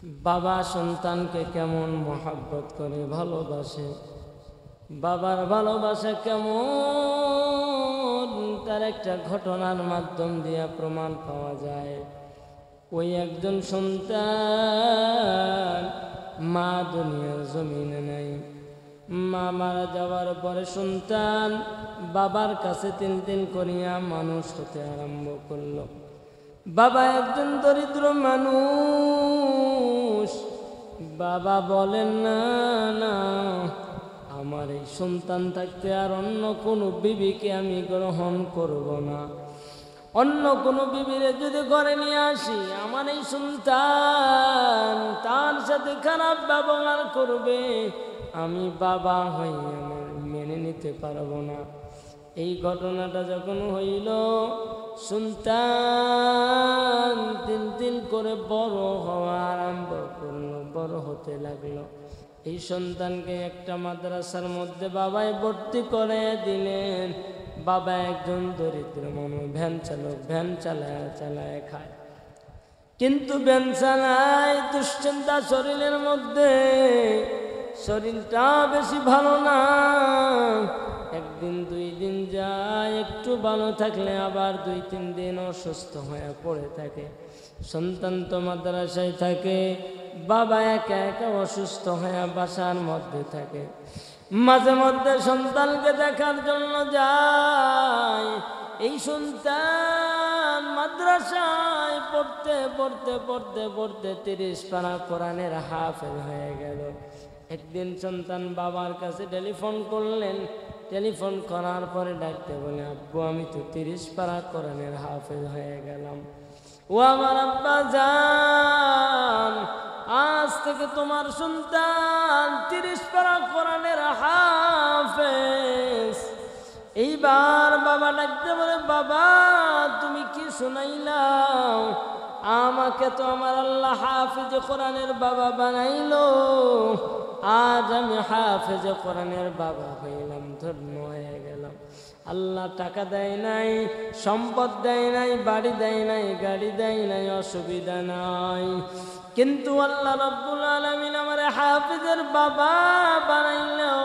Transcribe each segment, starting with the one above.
বাবা সন্তানকে কেমন মহব্বত করে ভালোবাসে, বাবার ভালোবাসা কেমন তার একটা ঘটনার মাধ্যম দিয়ে প্রমাণ পাওয়া যায়। ওই একজন সন্তান মা দুনিয়ার জমিনে নাই, মা মারা যাওয়ার পরে সন্তান বাবার কাছে তিন তিন করিয়া মানুষ হতে আরম্ভ করল। বাবা একজন দরিদ্র মানুষ। বাবা বলেন, না না, আমার এই সন্তান থাকতে আর অন্য কোনো বিবিকে আমি গ্রহণ করব না। অন্য কোনো বিবিরে যদি ঘরে নিয়ে আসি, আমার এই সন্তান তার সাথে খারাপ ব্যবহার করবে, আমি বাবা হয়ে আমার মেনে নিতে পারবো না। এই ঘটনাটা যখন হইল, সন্তান দিন দিন করে বড় হওয়া আরম্ভ করলো, বড় হতে লাগলো। এই সন্তানকে একটা মাদ্রাসার মধ্যে বাবাই ভর্তি করে দিলেন। বাবা একজন দরিদ্র মানুষ, ভ্যান চালক, ভ্যান চালায় চালায় খায়। কিন্তু ভ্যান চালায় দুশ্চিন্তা শরীরের মধ্যে, শরীরটা বেশি ভালো না। একদিন দুই দিন যায়, একটু ভালো থাকলে আবার দুই তিন দিন অসুস্থ হয়ে পড়ে থাকে। সন্তান তো মাদ্রাসায় থাকে, বাবা একা একা অসুস্থ হয়ে বাসার মধ্যে থাকে। মাঝে মধ্যে সন্তানকে দেখার জন্য যায়। এই সন্তান মাদ্রাসায় পড়তে পড়তে পড়তে পড়তে 30 পারা কোরআনের হাফেজ হয়ে গেল। একদিন সন্তান বাবার কাছে টেলিফোন করলেন। টেলিফোন করার পরে ডাকতে বলে, আব্বু আমি তো 30 পারা কোরআনের হাফেজ হয়ে গেলাম। ও আমার আব্বা জান, আজ থেকে তোমার সন্তান 30 পারা কোরআনের হাফেজ। এইবার বাবা ডাকতে বলে, বাবা তুমি কি শুনাইলাও? আমাকে তো আমার আল্লাহ হাফেজে কোরআনের বাবা বানাইলো, আজ আমি হাফেজে কোরআনের বাবা হইলাম, ধন্য হয়ে গেলাম। আল্লাহ টাকা দেয় নাই, সম্পদ দেয় নাই, বাড়ি দেয় নাই, গাড়ি দেয় নাই, অসুবিধা নাই, কিন্তু আল্লাহ রাব্বুল আলামিন আমার হাফেজের বাবা বানাইলো।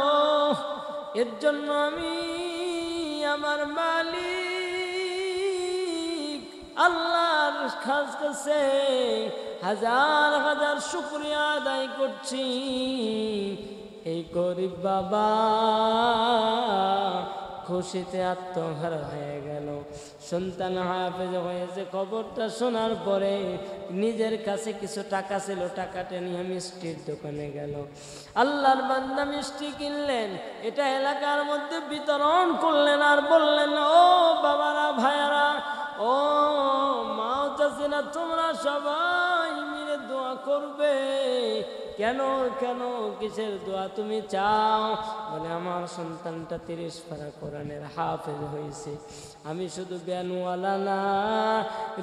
এর জন্য আমি আমার মালিক আল্লাহর কাছে হাজার হাজার শুকরিয়া আদায় করছি। এই গরিব বাবা খুশিতে আত্মহারা হয়ে গেল। সন্তান হাফেজ হয়েছে, খবরটা শোনার পরে নিজের কাছে কিছু টাকা ছিল, টাকাটা নিয়ে মিষ্টির দোকানে গেল। আল্লাহর বান্দা মিষ্টি কিনলেন, এটা এলাকার মধ্যে বিতরণ করলেন আর বললেন, ও বাবারা, ভাইয়ারা, ও মা চাচিরা, তোমরা সবাই মিলে দোয়া করবে। কেন কেন কিসের দোয়া তুমি চাও? বলে আমার সন্তানটা 30 পারা কোরআনের হাফেজ হয়েছে। আমি শুধু ভ্যানওয়ালা না,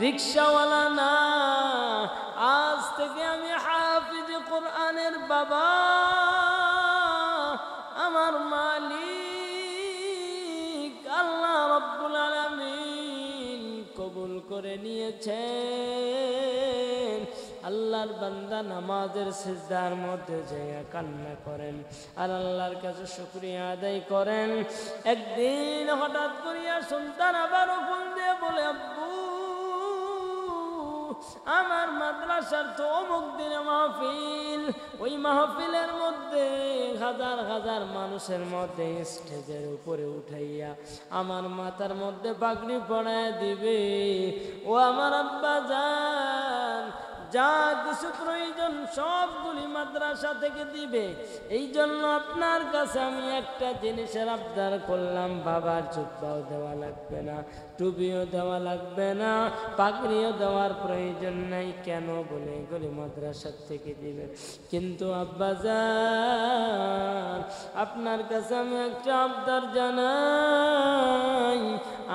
রিক্সাওয়ালা না, আজ থেকে আমি হাফেজ কোরআনের বাবা। আমার মালিক আল্লাহ রাব্বুল আলামিন কবুল করে নিয়েছেন। আল্লাহর বান্দা নামাজের সিজদার মধ্যে যেয়ে কান্না করেন আর আল্লাহর কাছে শুকরিয়া আদায় করেন। একদিন হঠাৎ করিয়া সন্তান আবার ফোন দিয়ে বলে, আব্বু আমার মাদ্রাসার তো অমুক দিনে মাহফিল, ওই মাহফিলের মধ্যে হাজার হাজার মানুষের মধ্যে স্টেজের উপরে উঠাইয়া আমার মাথার মধ্যে পাগড়ি পরায় দিবে। ও আমার আব্বা জান, যা কিছু প্রয়োজন সবগুলি মাদ্রাসা থেকে দিবে। এই জন্য আপনার কাছে আমি একটা জিনিসের আবদার করলাম, বাবার জুব্বাও দেওয়া লাগবে না, টুপিও দেওয়া লাগবে না, পাগড়িও দেওয়ার প্রয়োজন নাই। কেন? বলে এগুলি মাদ্রাসা থেকে দিবে। কিন্তু আব্বা জান, আপনার কাছে আমি একটা আবদার জানাই,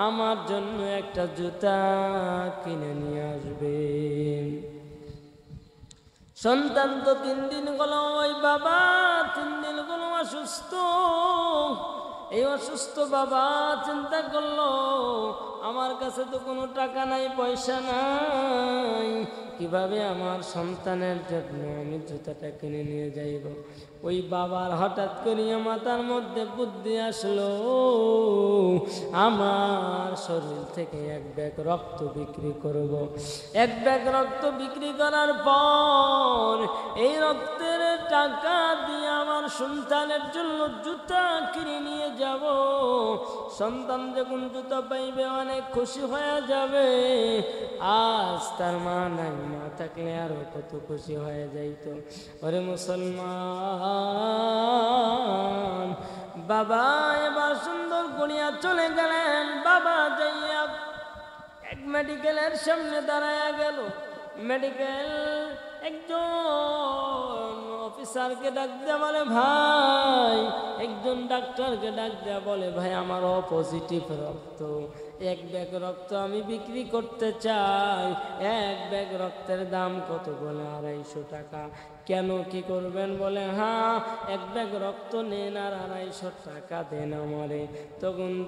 আমার জন্য একটা জুতা কিনে নিয়ে আসবেন। সন্তান তো 3 দিন গেল, ওই বাবা 3 দিন গেল অসুস্থ। এই অসুস্থ বাবা চিন্তা করলো, আমার কাছে তো কোনো টাকা নাই, পয়সা নাই, কিভাবে আমার সন্তানের জন্য আমি জুতাটা কিনে নিয়ে যাইব। ওই বাবার হঠাৎ করিয়া মাথার মধ্যে বুদ্ধি আসলো, আমার শরীর থেকে এক ব্যাগ রক্ত বিক্রি করব। এক ব্যাগ রক্ত বিক্রি করার পর এই রক্তের টাকা দিয়ে আমার সন্তানের জন্য জুতা কিনে নিয়ে যাব। সন্তান যখন জুতা পাইবে অনেক খুশি হয়ে যাবে। আজ তার মা নাই, মা থাকলে আরো কত খুশি হয়ে যাইত। ওরে মুসলমান, বাবা এবার সুন্দর করিয়া চলে গেলেন। বাবা যাইয়া এক মেডিকেলের সামনে দাঁড়ায়া গেল। মেডিকেল একজন অফিসারকে ডাক দেয়া বলে, ভাই, একজন ডাক্তারকে ডাক দেয়া বলে, ভাই আমার ও পজিটিভ রক্ত, এক ব্যাগ রক্ত আমি বিক্রি করতে চাই। এক ব্যাগ রক্তের দাম কত? বলে 250 টাকা। কেন, কি করবেন? বলে, হ্যাঁ, এক ব্যাগ রক্ত নেন আর 250 টাকা দেন আমারে।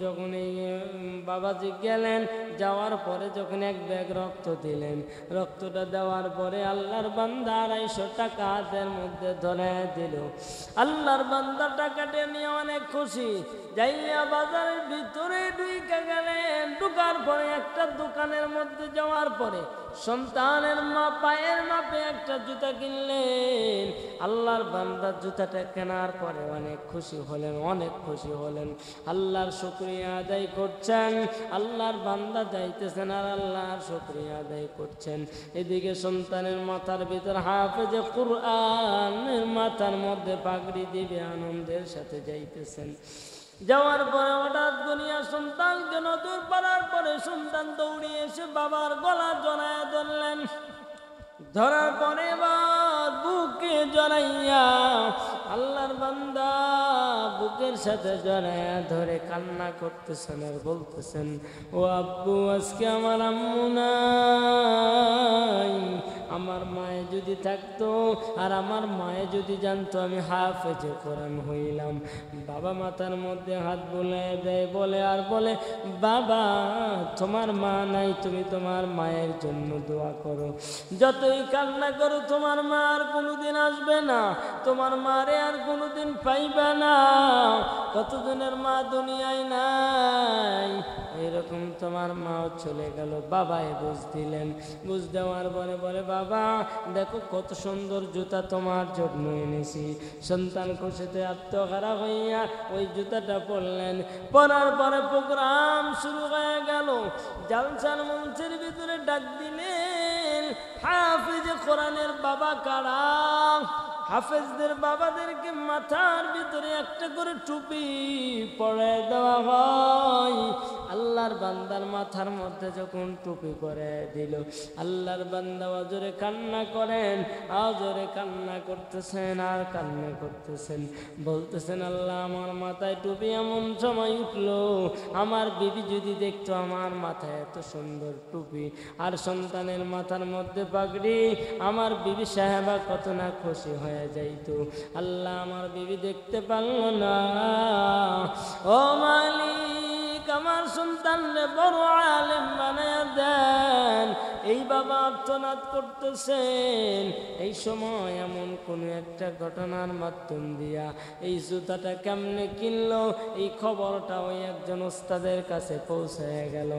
যখন এই বাবাজি গেলেন, যাওয়ার পরে যখন এক ব্যাগ রক্ত দিলেন, রক্তটা দেওয়ার পরে আল্লাহর বান্দা 250 টাকা হাতের মধ্যে ধরে দিল। আল্লাহর বান্দা টাকাটা নিয়ে অনেক খুশি। যাইয়া বাজারের ভিতরে ঢুকে গেলেন। ঢুকার পরে একটা দোকানের মধ্যে যাওয়ার পরে সন্তানের পায়ের মাপে একটা জুতা কিনলেন। আল্লাহর বান্দা জুতাটা কেনার পরে অনেক খুশি হলেন, অনেক খুশি হলেন। আল্লাহর শুকরিয়া আদায় করছেন। আল্লাহর বান্দা যাইতেছেন আর আল্লাহর শুকরিয়া আদায় করছেন। এদিকে সন্তানের মাথার ভিতর হাফেজে কুরআনের মাথার মধ্যে পাগড়ি দিবে, আনন্দের সাথে যাইতেছেন। যাওয়ার পরে হঠাৎ দুনিয়া সন্তানকে নজর পড়ার পরে সন্তান দৌড়িয়ে এসে বাবার গলা জড়ায় ধরলেন। ধরার পরে বুকে জড়াইয়া আল্লাহর বান্দা বুকের সাথে জড়াইয়া ধরে কান্না করতেছেন আর বলতেছেন, ও আব্বু, আজকে আমার আম্মু নাই। আমার মায়ে যদি থাকতো আর আমার মায়ে যদি জানতো আমি হাফেজে কোরআন হইলাম। বাবা মাথার মধ্যে হাত বুলায় দেয়, বলে আর বলে, বাবা তোমার মা নাই, তুমি তোমার মায়ের জন্য দোয়া করো। যতই কান্না করো তোমার মা আর কোনোদিন আসবে না, তোমার মারে আর কোনোদিন পাইবে না। কতজনের মা দুনিয়ায় নাই, এরকম তোমার মাও চলে গেল। বাবাই বুঝ দিলেন। বুঝ দেওয়ার পরে বলে, বাবা দেখো কত সুন্দর জুতা তোমার জন্য এনেছি। সন্তান খুশিতে আত্মহারা হইয়া ওই জুতাটা পরলেন। পরার পরে প্রোগ্রাম শুরু হয়ে গেল। জালসার মঞ্চের ভিতরে ডাক দিলেন, হাফেজে কোরআনের বাবা কারা? হাফেজদের বাবাদেরকে মাথার ভিতরে একটা করে টুপি পরে দেওয়া হয়। আল্লাহর বান্দার মাথার মধ্যে যখন টুপি পরে দিল, আল্লাহর বান্দা আজরে কান্না করেন, আজরে কান্না করতেছেন আর কান্না করতেছেন, বলতেছেন, আল্লাহ আমার মাথায় টুপি এমন সময় উঠলো, আমার বিবি যদি দেখতো আমার মাথায় এত সুন্দর টুপি আর সন্তানের মাথার মধ্যে পাগড়ি, আমার বিবি সাহেবা কত না খুশি হয়ে যাইতো। আল্লাহ আমার বিবি দেখতে পারলো না। ও মালিক, আমার সন্তানরে বড় আলেম বানায়া দেন। এই বাবা আর্তনাদ করতেছেন। এই সময় এমন কোনো একটা ঘটনার মাধ্যম দিয়া এই জুতাটা কেমনে কিনলো এই খবরটা ওই একজন ওস্তাদের কাছে পৌঁছায় গেল।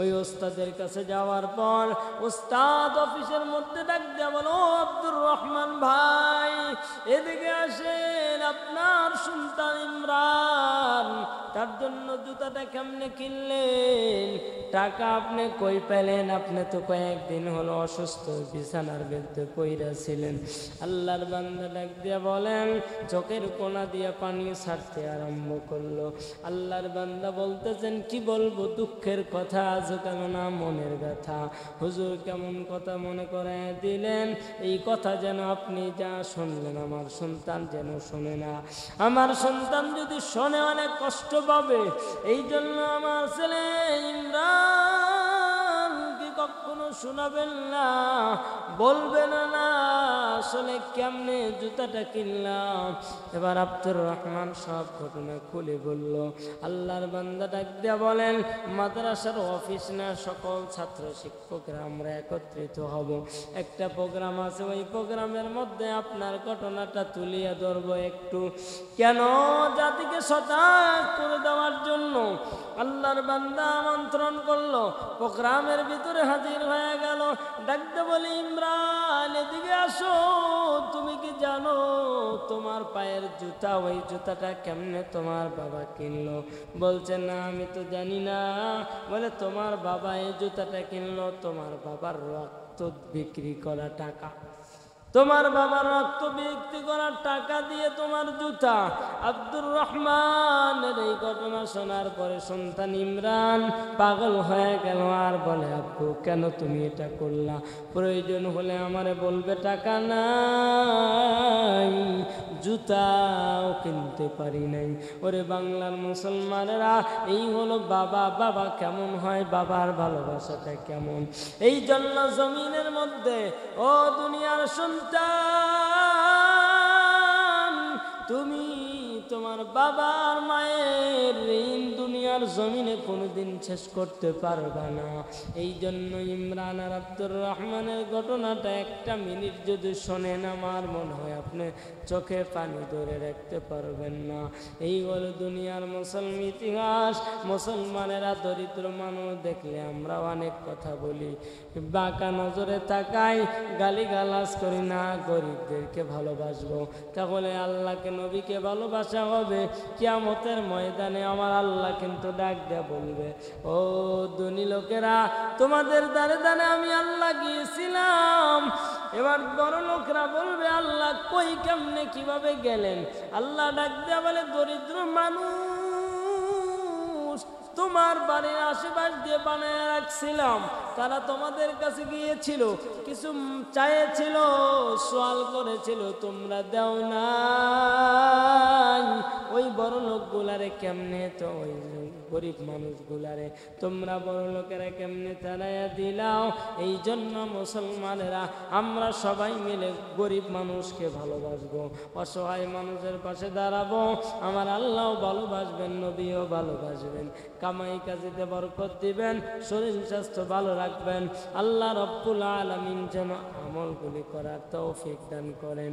ওই ওস্তাদের কাছে যাওয়ার পর ওস্তাদ অফিসের মধ্যে ডাক দেয়া বলো, আব্দুর রহমান ভাই এদিকে আসেন, আপনার সন্তান ইমরান, তার জন্য জুতাটা কেমনে কিনলেন? টাকা আপনি কই পেলেন? আপনি তো কয়েকদিন হলো অসুস্থ, বিছানার মধ্যে পইরা ছিলেন। আল্লাহর বান্দা ডাক দিয়া বলেন, চোখের কোনা দিয়া পানি ছাড়তে আরম্ভ করলো। আল্লাহর বান্দা বলতেছেন, কি বলবো, দুঃখের কথা আজও কেন না মনের ব্যথা। হুজুর কেমন কথা মনে করে দিলেন? এই কথা যেন আপনি যা শুনলেন আমার সন্তান যেন শোনে না। আমার সন্তান যদি শোনে অনেক কষ্ট পাবে। এই জন্য আমার ছেলে ইমরান কি কখনো শোনাবেন না, বলবেন না, আসলে কেমনে জুতাটা কিনলাম। এবার আব্দুর রহমান সব ঘটনা খুলে বলল। আল্লাহর বান্দা ডাক দিয়া বলেন, মাদ্রাসার অফিস না, সকল ছাত্র শিক্ষকরা আমরা একত্রিত হব, একটা প্রোগ্রাম আছে, ওই প্রোগ্রামের মধ্যে আপনার ঘটনাটা তুলিয়ে ধরবো একটু। কেন? জাতিকে সজাগ করে দেওয়ার জন্য। আল্লাহর বান্দা আমন্ত্রণ করলো, প্রোগ্রামের ভিতরে হাজির হয়ে গেল। ডাকতে বলি, ইমরান এদিকে আসো, তুমি কি জানো তোমার পায়ের জুতা, ওই জুতাটা কেমনে তোমার বাবা কিনলো? বলছে, না আমি তো জানি না। বলে, তোমার বাবা এই জুতাটা কিনলো তোমার বাবার রক্ত বিক্রি করা টাকা, তোমার বাবার রক্ত বিক্রি করার টাকা দিয়ে তোমার জুতা। আব্দুর রহমানের এই ঘটনা শোনার পরে সন্তান ইমরান পাগল হয়ে গেল, আর বলে, আব্বু কেন তুমি এটা করলা? প্রয়োজন হলে আমারে বলবে, টাকা নাই, জুতাও কিনতে পারি নাই। ওরে বাংলার মুসলমানেরা, এই হলো বাবা। বাবা কেমন হয়, বাবার ভালোবাসাটা কেমন। এই জন্য জমিনের মধ্যে, ও দুনিয়ার সন্তান, তুমি তোমার বাবার মায়ের ঋণ দুনিয়ার জমিনে কোনোদিন শেষ করতে পারবা না। এই জন্য ইমরান আর আব্দুর রহমানের ঘটনাটা একটা মিনিট যদি শোনেন, আমার মনে হয় আপনি চোখে পানি ধরে রাখতে পারবেন না। এই হলো দুনিয়ার মুসলমান ইতিহাস। মুসলমানেরা দরিদ্র মানুষ দেখলে আমরা অনেক কথা বলি, বাঁকা নজরে তাকাই, গালিগালাজ করি না, গরিবদেরকে ভালোবাসবো। তাহলে আল্লাহকে নবীকে ভালোবাসা হবে। কিয়ামতের ময়দানে আমার আল্লাহ কিন্তু ডাক দেয়া বলবে, ও ধনী লোকেরা, তোমাদের দ্বারে দ্বারে আমি আল্লাহ গিয়েছিলাম। এবার বড় লোকরা বলবে, আল্লাহ কই, কেমনে, কিভাবে গেলেন? আল্লাহ ডাক দেয়া বলে, দরিদ্র মানুষ তোমার বাড়ির আশেপাশ দিয়ে বানিয়ে রাখছিলাম, তারা তোমাদের কাছে গিয়েছিল, কিছু চাইছিল, সওয়াল করেছিল, তোমরা দাও না। ওই বড় লোকগুলারে কেমনে, তো ওই গরিব মানুষগুলারে তোমরা বড় লোকেরা কেমনে তাড়াইয়া দিলাও। এই জন্য মুসলমানেরা আমরা সবাই মিলে গরিব মানুষকে ভালোবাসবো, অসহায় মানুষের পাশে দাঁড়াবো। আমার আল্লাহও ভালোবাসবেন, নবীও ভালোবাসবেন, কামাই কাজীতে বরকত দিবেন, শরীর স্বাস্থ্য ভালো রাখবেন। আল্লাহ রব্বুল আলামিন যেন আমলগুলি করার তৌফিক দান করেন।